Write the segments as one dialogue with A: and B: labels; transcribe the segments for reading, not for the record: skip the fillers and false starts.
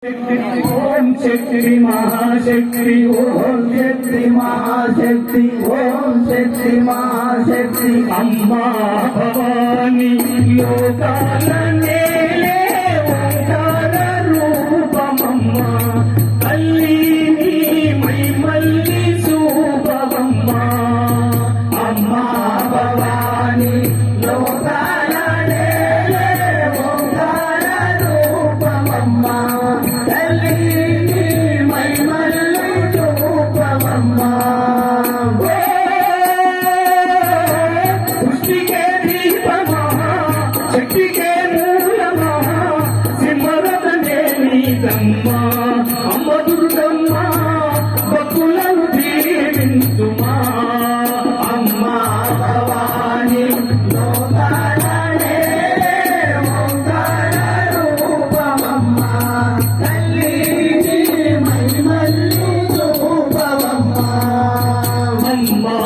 A: ఓం శక్తి మహాశక్తి ఓం శక్తి మహాశక్తి ఓం శక్తి మహాశక్తి అమ్మా భవాని లోకాల నేలే ఓంకార రూపమమ్మ తల్లి నీ మైమల్లి శూభవమ్మ అమ్మా భవాని లోకాల నేలే ఓంకార రూపమమ్మ సృష్టికే దీపమా శక్తికే మూలమా సింహరథనే నీదమ్మా అమ్మ దుర్గమ్మ భక్తులను దీవించుమా అమ్మా భవాని లోకాల నేలే ఓంకార రూపమమ్మ తల్లి నీ మైమల్లి శూభవమ్మ అమ్మా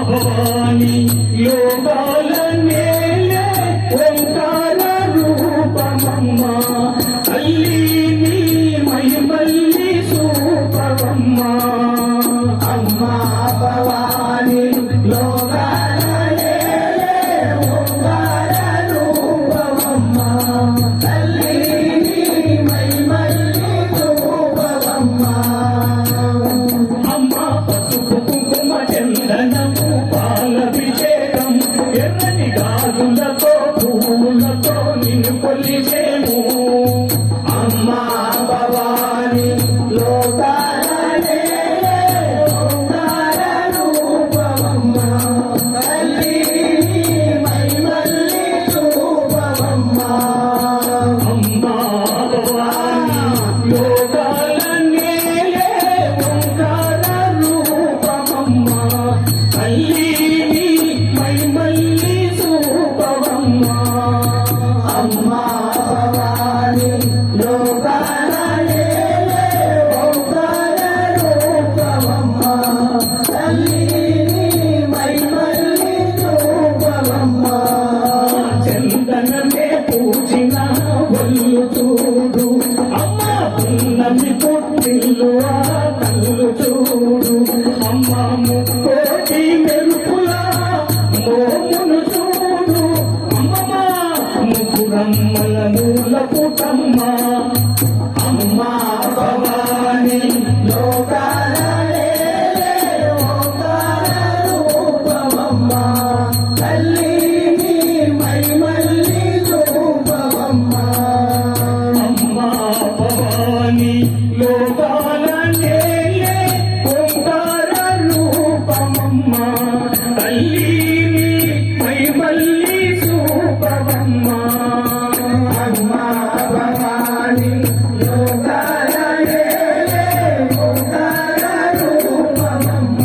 A: భవాని లోకాల నేలే ఓంకార రూపమమ్మ తల్లి నీ మైమల్లి శూభవమ్మ అమ్మా భవాని లోకాల నేలే ఓంకార రూపమమ్మ తల్లి నీ మైమల్లి శూభవమ్మ అమ్మ పసుపు కుంకుమ చందనము పాలభిషేకం ఎర్రని గాజులతో పూలతో నిన్ను కొలిచేము అమ్మా భవాని లోకాల నేలే ఓంకార రూపమమ్మ తల్లి నీ మైమల్లి శూభవమ్మ అమ్మా భవాని లోకాల నేలే ఓంకార రూపమమ్మ తల్లి నీ మైమల్లి శూభవమ్మ అమ్మా భవాని లోకాల నేలే ఓంకార రూపమమ్మ తల్లి నీ మైమల్లి శూభవమ్మ చందనమే పూజిన ఒళ్ళు చూడు అమ్మ పున్నమి పుట్టిల్లు ఆ కళ్ళు చూడు అమ్మ ముక్కోటి మెరుపుల మోమును చూడు అమ్మమ్మ ముగ్గురమ్మల మూల పుటమ్మ అమ్మా భవాని లోకాల నేలే ఓంకార రూపమమ్మ తల్లి నీ మైమల్లి శూభవమ్మ అమ్మా భవాని లోకాల నేలే ఓంకార రూపమమ్మ తల్లి నీ మైమల్లి శూభవమ్మ అమ్మా భవాని లోకాల నేలే ఓంకార రూపమమ్మ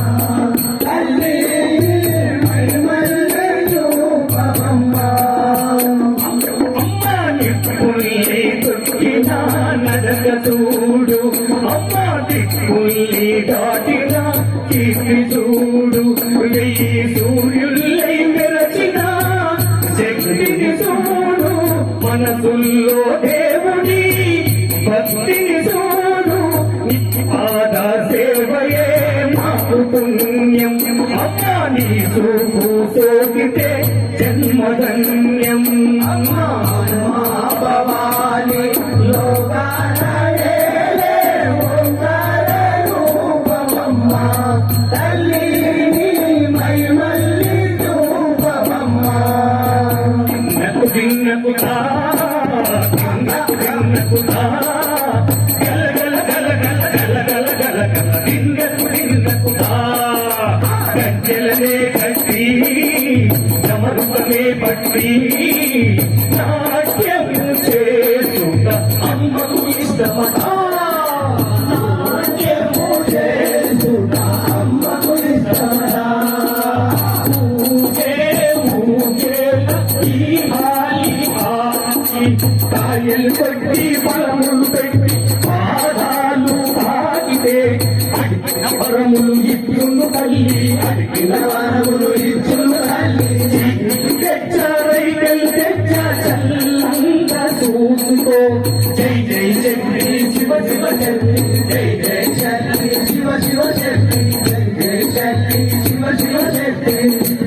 A: తల్లి నీ మైమల్లి శూభవమ్మ అమ్మ నిప్పుల్లి తొక్కిన నడక చూడు అమ్మ దిక్కుల్లి దాటిన కీర్తి చూడు వెయ్యి సూర్యుల్లై మెరచిన శక్తిని చూడు మనసుల్లో దేవుడి భక్తిని చూడు పాద సేవయే మాకు పుణ్యం అమ్మా నీ చూపు సోకితే జన్మధన్యం అమ్మా భవాని లోకాల నేలే ఓంకార రూపమమ్మ తల్లి నీ మైమల్లి శూభవమ్మ తిన్నకు తిన్నకు తిన్నకు గల గల గల గల గల గల గల గల తిన్నకు తిన్నకు గజ్జలనే కట్టి సమరుపనే పట్టి నాట్యం చేసుట అమ్మకు ఇష్టమట నాట్యము చేసుట అమ్మకు ఇష్టమట ఊగే ఊగేల ఈ హాలి హాలి కాయలు కొట్టి బలములు పెట్టి పాదాలు ఆగితే అడిగిన వరములు ఇచ్చును తల్లి అడిగిన వరములు ఇచ్చును తల్లి తెచ్చ చల్లంగా చూసుకో జై జై శక్తి శివ శివ శక్తి జై జై శక్తి శివ శివ శక్తి జై జై శక్తి శివ శివ శక్తి